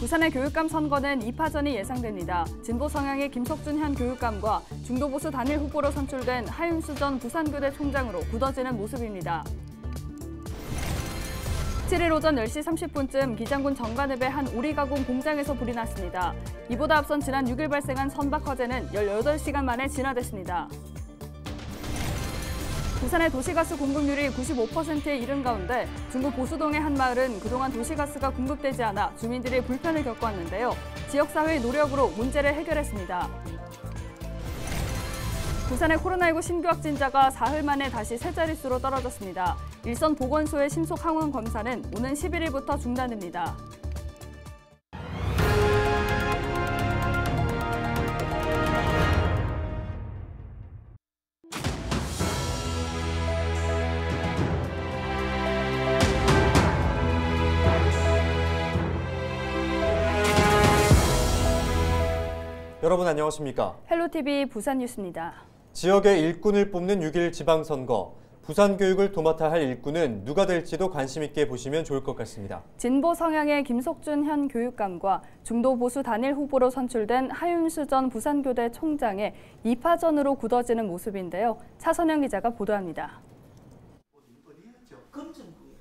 부산의 교육감 선거는 2파전이 예상됩니다. 진보 성향의 김석준 현 교육감과 중도보수 단일 후보로 선출된 하윤수 전 부산교대 총장으로 굳어지는 모습입니다. 7일 오전 10시 30분쯤 기장군 정관읍의 한 오리가공 공장에서 불이 났습니다. 이보다 앞선 지난 6일 발생한 선박 화재는 18시간 만에 진화됐습니다. 부산의 도시가스 공급률이 95%에 이른 가운데 중구 보수동의 한 마을은 그동안 도시가스가 공급되지 않아 주민들이 불편을 겪어왔는데요. 지역사회의 노력으로 문제를 해결했습니다. 부산의 코로나19 신규 확진자가 사흘 만에 다시 세 자릿수로 떨어졌습니다. 일선 보건소의 신속 항원 검사는 오는 11일부터 중단됩니다. 여러분 안녕하십니까? 헬로TV 부산 뉴스입니다. 지역의 일꾼을 뽑는 6.1 지방선거. 부산 교육을 도맡아 할 일꾼은 누가 될지도 관심 있게 보시면 좋을 것 같습니다. 진보 성향의 김석준 현 교육감과 중도 보수 단일 후보로 선출된 하윤수 전 부산교대 총장의 2파전으로 굳어지는 모습인데요. 차선영 기자가 보도합니다.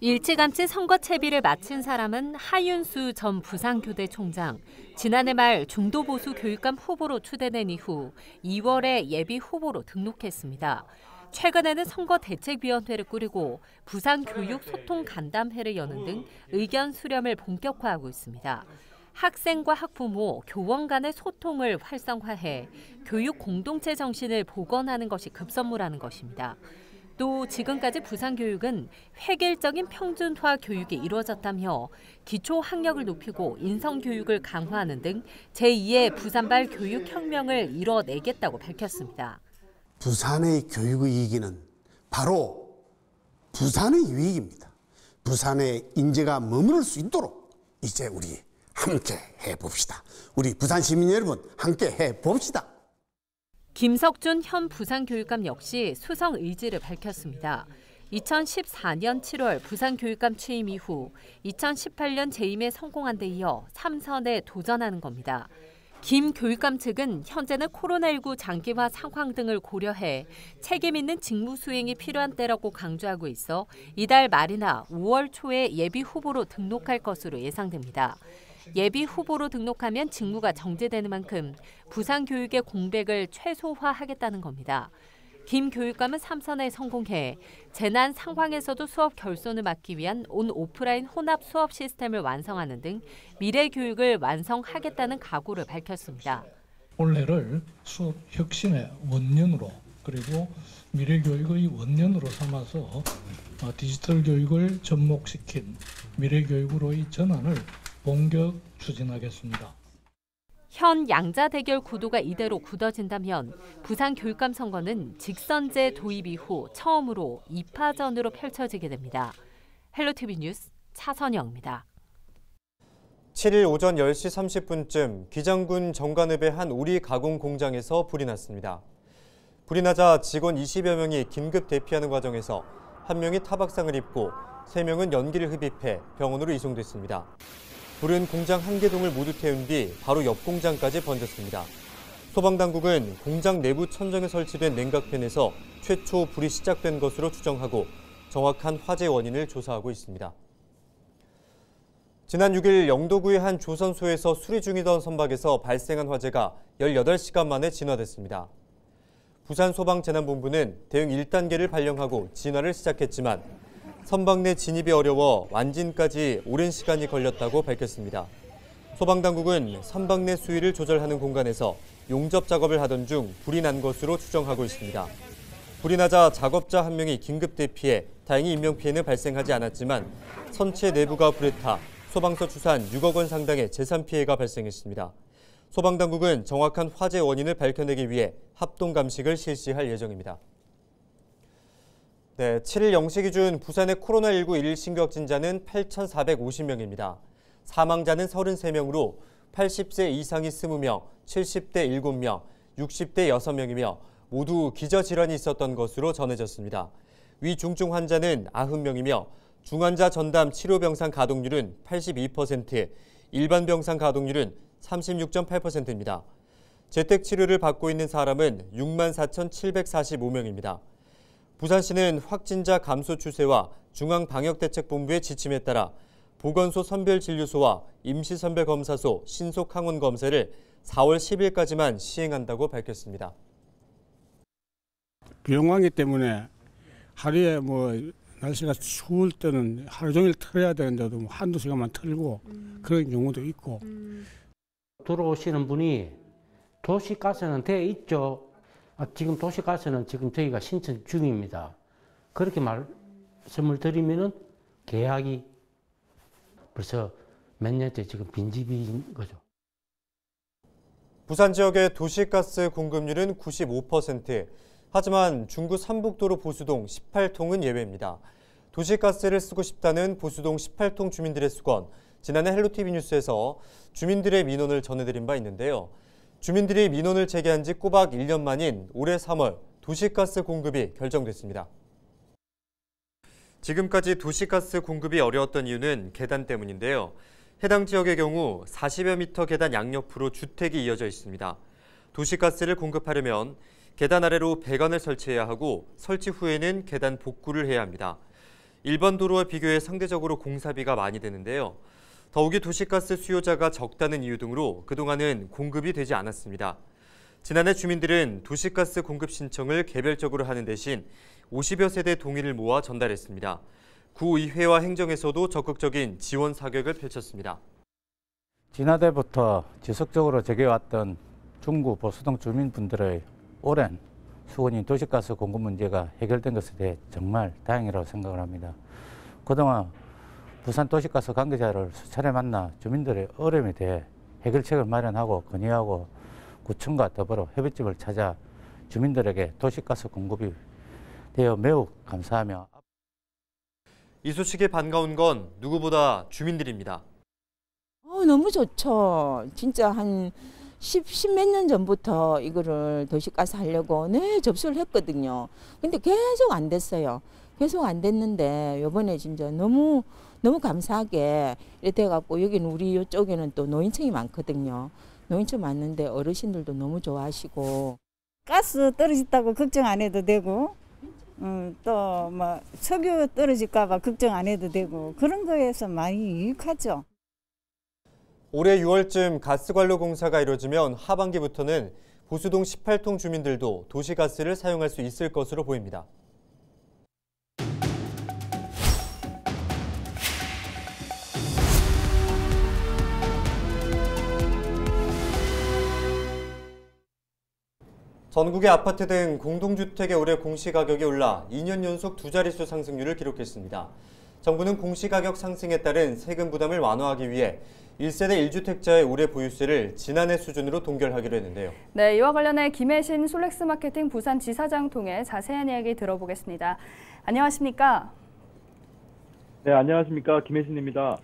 일찌감치 선거 채비를 마친 사람은 하윤수 전 부산교대 총장. 지난해 말 중도보수 교육감 후보로 추대된 이후 2월에 예비 후보로 등록했습니다. 최근에는 선거대책위원회를 꾸리고 부산교육소통간담회를 여는 등 의견 수렴을 본격화하고 있습니다. 학생과 학부모, 교원 간의 소통을 활성화해 교육 공동체 정신을 복원하는 것이 급선무라는 것입니다. 또 지금까지 부산교육은 획일적인 평준화 교육이 이루어졌다며 기초 학력을 높이고 인성교육을 강화하는 등 제2의 부산발 교육혁명을 이뤄내겠다고 밝혔습니다. 부산의 교육의 이익은 바로 부산의 유익입니다. 부산의 인재가 머무를 수 있도록 이제 우리 함께 해봅시다. 우리 부산 시민 여러분 함께 해봅시다. 김석준 현 부산교육감 역시 수성 의지를 밝혔습니다. 2014년 7월 부산교육감 취임 이후 2018년 재임에 성공한 데 이어 3선에 도전하는 겁니다. 김 교육감 측은 현재는 코로나19 장기화 상황 등을 고려해 책임 있는 직무 수행이 필요한 때라고 강조하고 있어 이달 말이나 5월 초에 예비 후보로 등록할 것으로 예상됩니다. 예비 후보로 등록하면 직무가 정지되는 만큼 부산 교육의 공백을 최소화하겠다는 겁니다. 김 교육감은 3선에 성공해 재난 상황에서도 수업 결손을 막기 위한 온 오프라인 혼합 수업 시스템을 완성하는 등 미래 교육을 완성하겠다는 각오를 밝혔습니다. 올해를 수업 혁신의 원년으로 그리고 미래 교육의 원년으로 삼아서 디지털 교육을 접목시킨 미래 교육으로의 전환을 본격 추진하겠습니다. 현 양자 대결 구도가 이대로 굳어진다면 부산 교육감 선거는 직선제 도입 이후 처음으로 2파전으로 펼쳐지게 됩니다. 헬로TV 뉴스 차선영입니다. 7일 오전 10시 30분쯤 기장군 정관읍의 한 오리 가공 공장에서 불이 났습니다. 불이 나자 직원 20여 명이 긴급 대피하는 과정에서 한 명이 타박상을 입고 3명은 연기를 흡입해 병원으로 이송됐습니다. 불은 공장 한 개동을 모두 태운 뒤 바로 옆 공장까지 번졌습니다. 소방당국은 공장 내부 천정에 설치된 냉각팬에서 최초 불이 시작된 것으로 추정하고 정확한 화재 원인을 조사하고 있습니다. 지난 6일 영도구의 한 조선소에서 수리 중이던 선박에서 발생한 화재가 18시간 만에 진화됐습니다. 부산소방재난본부는 대응 1단계를 발령하고 진화를 시작했지만 선박 내 진입이 어려워 완진까지 오랜 시간이 걸렸다고 밝혔습니다. 소방당국은 선박 내 수위를 조절하는 공간에서 용접 작업을 하던 중 불이 난 것으로 추정하고 있습니다. 불이 나자 작업자 한 명이 긴급 대피해 다행히 인명피해는 발생하지 않았지만 선체 내부가 불에 타 소방서 추산 6억 원 상당의 재산 피해가 발생했습니다. 소방당국은 정확한 화재 원인을 밝혀내기 위해 합동 감식을 실시할 예정입니다. 네, 7일 0시 기준 부산의 코로나19 일일 신규 확진자는 8,450명입니다. 사망자는 33명으로 80세 이상이 20명, 70대 7명, 60대 6명이며 모두 기저질환이 있었던 것으로 전해졌습니다. 위중증 환자는 90명이며 중환자 전담 치료병상 가동률은 82%, 일반 병상 가동률은 36.8%입니다. 재택 치료를 받고 있는 사람은 64,745명입니다. 부산시는 확진자 감소 추세와 중앙방역대책본부의 지침에 따라 보건소 선별진료소와 임시선별검사소 신속 항원 검사를 4월 10일까지만 시행한다고 밝혔습니다. 비용관계 때문에 하루에 날씨가 추울 때는 하루 종일 틀어야 되는데도 한두 시간만 틀고 그런 경우도 있고. 들어오시는 분이 도시가스는 돼 있죠. 지금 도시가스는 지금 저희가 신청 중입니다. 그렇게 말씀을 드리면은 계약이 벌써 몇 년째 지금 빈집인 거죠. 부산 지역의 도시가스 공급률은 95%. 하지만 중구 삼북도로 보수동 18통은 예외입니다. 도시가스를 쓰고 싶다는 보수동 18통 주민들의 수건. 지난해 헬로티비 뉴스에서 주민들의 민원을 전해드린 바 있는데요. 주민들이 민원을 제기한 지 꼬박 1년 만인 올해 3월 도시가스 공급이 결정됐습니다. 지금까지 도시가스 공급이 어려웠던 이유는 계단 때문인데요. 해당 지역의 경우 40여 미터 계단 양옆으로 주택이 이어져 있습니다. 도시가스를 공급하려면 계단 아래로 배관을 설치해야 하고 설치 후에는 계단 복구를 해야 합니다. 일반 도로와 비교해 상대적으로 공사비가 많이 드는데요. 더욱이 도시가스 수요자가 적다는 이유 등으로 그동안은 공급이 되지 않았습니다. 지난해 주민들은 도시가스 공급 신청을 개별적으로 하는 대신 50여 세대 동의를 모아 전달했습니다. 구의회와 행정에서도 적극적인 지원 사격을 펼쳤습니다. 지난해부터 지속적으로 제기해왔던 중구 보수동 주민분들의 오랜 수건인 도시가스 공급 문제가 해결된 것에 대해 정말 다행이라고 생각을 합니다. 그동안 부산 도시가스 관계자를 수차례 만나 주민들의 어려움에 대해 해결책을 마련하고 건의하고 구청과 더불어 협의점을 찾아 주민들에게 도시가스 공급이 되어 매우 감사하며 이 소식에 반가운 건 누구보다 주민들입니다. 너무 좋죠. 진짜 한 10몇 년 전부터 이거를 도시가스 하려고 접수를 했거든요. 근데 계속 안 됐어요. 계속 안 됐는데 이번에 진짜 너무 감사하게 이렇게 돼갖고 여기는 우리 이쪽에는 또 노인층이 많거든요. 노인층 많은데 어르신들도 너무 좋아하시고. 가스 떨어졌다고 걱정 안 해도 되고 또 석유 떨어질까 봐 걱정 안 해도 되고 그런 거에서 많이 유익하죠. 올해 6월쯤 가스관로 공사가 이뤄지면 하반기부터는 보수동 18통 주민들도 도시가스를 사용할 수 있을 것으로 보입니다. 전국의 아파트 등 공동주택의 올해 공시가격이 올라 2년 연속 두 자릿수 상승률을 기록했습니다. 정부는 공시가격 상승에 따른 세금 부담을 완화하기 위해 1세대 1주택자의 올해 보유세를 지난해 수준으로 동결하기로 했는데요. 네, 이와 관련해 김혜신 솔렉스 마케팅 부산지사장 통해 자세한 이야기 들어보겠습니다. 안녕하십니까? 네, 안녕하십니까. 김혜신입니다.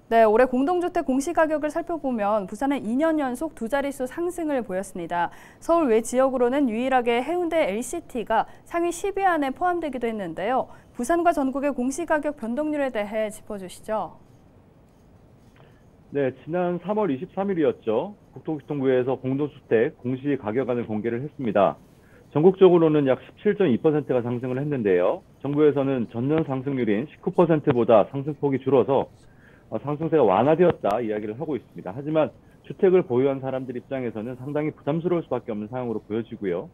네, 올해 공동주택 공시가격을 살펴보면 부산은 2년 연속 두 자릿수 상승을 보였습니다. 서울 외 지역으로는 유일하게 해운대 LCT가 상위 10위 안에 포함되기도 했는데요. 부산과 전국의 공시가격 변동률에 대해 짚어주시죠. 네, 지난 3월 23일이었죠. 국토교통부에서 공동주택 공시가격안을 공개를 했습니다. 전국적으로는 약 17.2%가 상승을 했는데요. 정부에서는 전년 상승률인 19%보다 상승폭이 줄어서 상승세가 완화되었다 이야기를 하고 있습니다. 하지만 주택을 보유한 사람들 입장에서는 상당히 부담스러울 수밖에 없는 상황으로 보여지고요.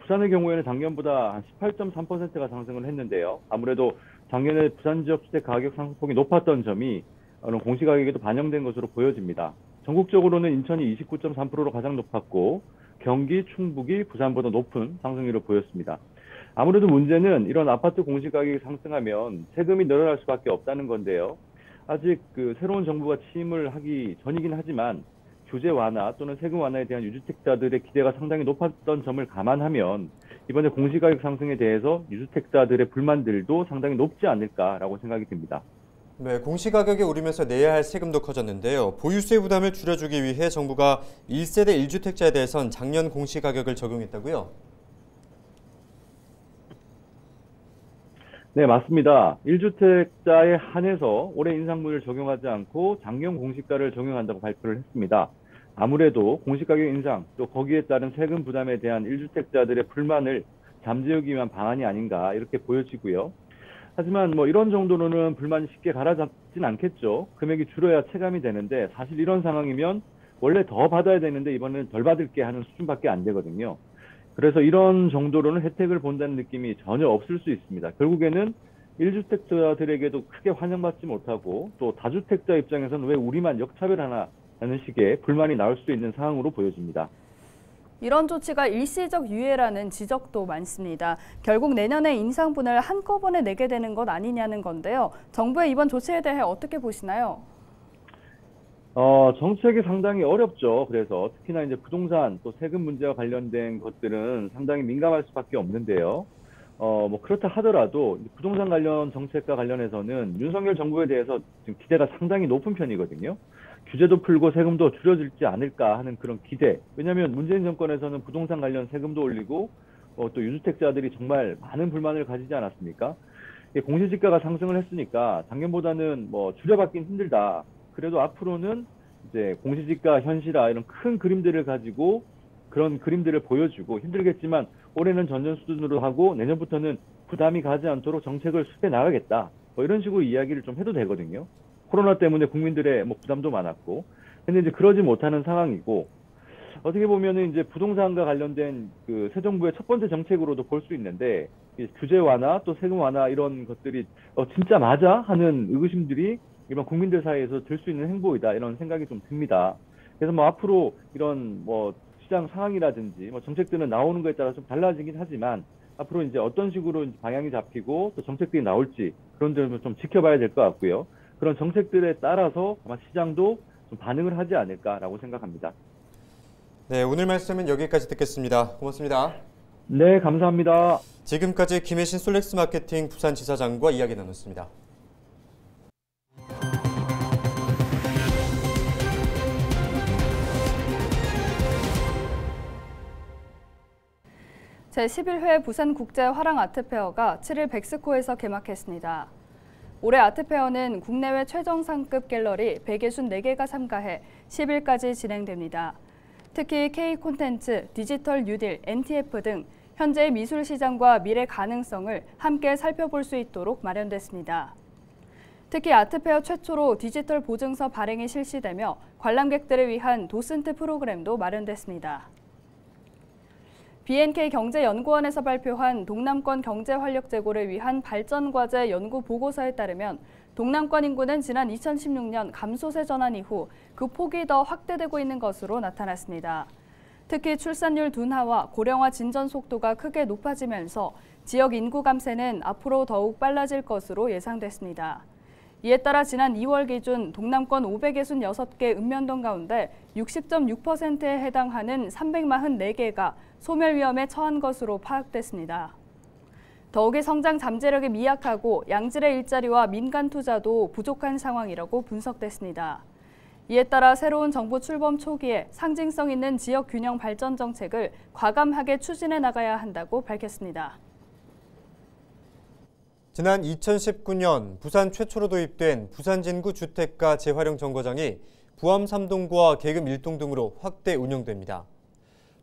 부산의 경우에는 작년보다 한 18.3%가 상승을 했는데요. 아무래도 작년에 부산 지역 주택 가격 상승폭이 높았던 점이 공시가격에도 반영된 것으로 보여집니다. 전국적으로는 인천이 29.3%로 가장 높았고 경기, 충북이 부산보다 높은 상승률을 보였습니다. 아무래도 문제는 이런 아파트 공시가격이 상승하면 세금이 늘어날 수밖에 없다는 건데요. 아직 새로운 정부가 취임을 하기 전이긴 하지만 규제 완화 또는 세금 완화에 대한 유주택자들의 기대가 상당히 높았던 점을 감안하면 이번에 공시가격 상승에 대해서 유주택자들의 불만들도 상당히 높지 않을까라고 생각이 듭니다. 네, 공시가격이 오르면서 내야 할 세금도 커졌는데요. 보유세 부담을 줄여주기 위해 정부가 1세대 1주택자에 대해선 작년 공시가격을 적용했다고요? 네, 맞습니다. 1주택자에 한해서 올해 인상분을 적용하지 않고 작년 공시가를 적용한다고 발표를 했습니다. 아무래도 공시가격 인상 또 거기에 따른 세금 부담에 대한 1주택자들의 불만을 잠재우기 위한 방안이 아닌가 이렇게 보여지고요. 하지만 뭐 이런 정도로는 불만이 쉽게 가라앉진 않겠죠. 금액이 줄어야 체감이 되는데 사실 이런 상황이면 원래 더 받아야 되는데 이번에는 덜 받을게 하는 수준밖에 안 되거든요. 그래서 이런 정도로는 혜택을 본다는 느낌이 전혀 없을 수 있습니다. 결국에는 1주택자들에게도 크게 환영받지 못하고 또 다주택자 입장에서는 왜 우리만 역차별하나 하는 식의 불만이 나올 수 있는 상황으로 보여집니다. 이런 조치가 일시적 유예라는 지적도 많습니다. 결국 내년에 인상분을 한꺼번에 내게 되는 것 아니냐는 건데요. 정부의 이번 조치에 대해 어떻게 보시나요? 정책이 상당히 어렵죠. 그래서 특히나 이제 부동산 또 세금 문제와 관련된 것들은 상당히 민감할 수밖에 없는데요. 뭐 그렇다 하더라도 부동산 관련 정책과 관련해서는 윤석열 정부에 대해서 지금 기대가 상당히 높은 편이거든요. 규제도 풀고 세금도 줄여질지 않을까 하는 그런 기대. 왜냐하면 문재인 정권에서는 부동산 관련 세금도 올리고 또 유주택자들이 정말 많은 불만을 가지지 않았습니까? 공시지가가 상승을 했으니까 작년보다는 뭐 줄여받긴 힘들다. 그래도 앞으로는 이제 공시지가 현실화 이런 큰 그림들을 가지고 그런 그림들을 보여주고 힘들겠지만 올해는 전년 수준으로 하고 내년부터는 부담이 가지 않도록 정책을 수립해 나가겠다. 뭐 이런 식으로 이야기를 좀 해도 되거든요. 코로나 때문에 국민들의 뭐 부담도 많았고. 근데 이제 그러지 못하는 상황이고 어떻게 보면은 이제 부동산과 관련된 그 새 정부의 첫 번째 정책으로도 볼 수 있는데 규제 완화 또 세금 완화 이런 것들이 진짜 맞아 하는 의구심들이 이런 국민들 사이에서 들 수 있는 행보이다 이런 생각이 좀 듭니다. 그래서 뭐 앞으로 이런 뭐 시장 상황이라든지 뭐 정책들은 나오는 거에 따라 좀 달라지긴 하지만 앞으로 이제 어떤 식으로 방향이 잡히고 또 정책들이 나올지 그런 점을 좀 지켜봐야 될 것 같고요. 그런 정책들에 따라서 아마 시장도 좀 반응을 하지 않을까라고 생각합니다. 네, 오늘 말씀은 여기까지 듣겠습니다. 고맙습니다. 네, 감사합니다. 지금까지 김혜신 솔렉스 마케팅 부산지사장과 이야기 나눴습니다. 제11회 부산국제화랑아트페어가 7일 백스코에서 개막했습니다. 올해 아트페어는 국내외 최정상급 갤러리 164개가 참가해 10일까지 진행됩니다. 특히 K콘텐츠, 디지털 뉴딜, NTF 등 현재의 미술 시장과 미래 가능성을 함께 살펴볼 수 있도록 마련됐습니다. 특히 아트페어 최초로 디지털 보증서 발행이 실시되며 관람객들을 위한 도슨트 프로그램도 마련됐습니다. BNK 경제연구원에서 발표한 동남권 경제 활력 제고를 위한 발전과제 연구 보고서에 따르면 동남권 인구는 지난 2016년 감소세 전환 이후 그 폭이 더 확대되고 있는 것으로 나타났습니다. 특히 출산율 둔화와 고령화 진전 속도가 크게 높아지면서 지역 인구 감쇄는 앞으로 더욱 빨라질 것으로 예상됐습니다. 이에 따라 지난 2월 기준 동남권 566개 읍면동 가운데 60.6%에 해당하는 344개가 소멸 위험에 처한 것으로 파악됐습니다. 더욱이 성장 잠재력이 미약하고 양질의 일자리와 민간 투자도 부족한 상황이라고 분석됐습니다. 이에 따라 새로운 정부 출범 초기에 상징성 있는 지역 균형 발전 정책을 과감하게 추진해 나가야 한다고 밝혔습니다. 지난 2019년 부산 최초로 도입된 부산진구 주택가 재활용 정거장이 부암 3동과 계금 1동 등으로 확대 운영됩니다.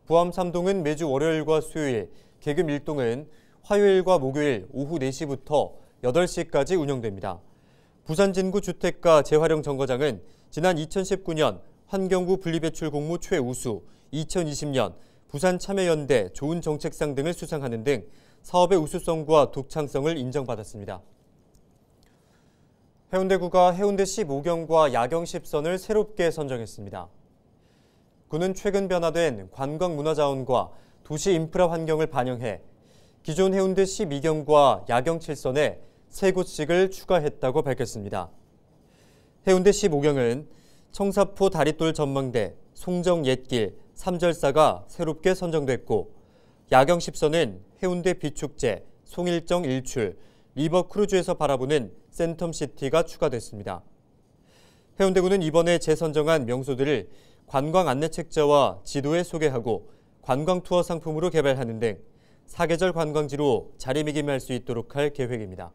부암 3동은 매주 월요일과 수요일, 계금 1동은 화요일과 목요일 오후 4시부터 8시까지 운영됩니다. 부산진구 주택가 재활용 정거장은 지난 2019년 환경부 분리배출 공모 최우수, 2020년 부산참여연대 좋은 정책상 등을 수상하는 등 사업의 우수성과 독창성을 인정받았습니다. 해운대구가 해운대 15경과 야경 10선을 새롭게 선정했습니다. 구는 최근 변화된 관광문화자원과 도시 인프라 환경을 반영해 기존 해운대 12경과 야경 7선에 3곳씩을 추가했다고 밝혔습니다. 해운대 15경은 청사포 다리돌 전망대, 송정 옛길, 삼절사가 새롭게 선정됐고 야경 10선은 해운대 비축제, 송일정 일출, 리버 크루즈에서 바라보는 센텀시티가 추가됐습니다. 해운대구는 이번에 재선정한 명소들을 관광 안내 책자와 지도에 소개하고 관광 투어 상품으로 개발하는 등 사계절 관광지로 자리매김할 수 있도록 할 계획입니다.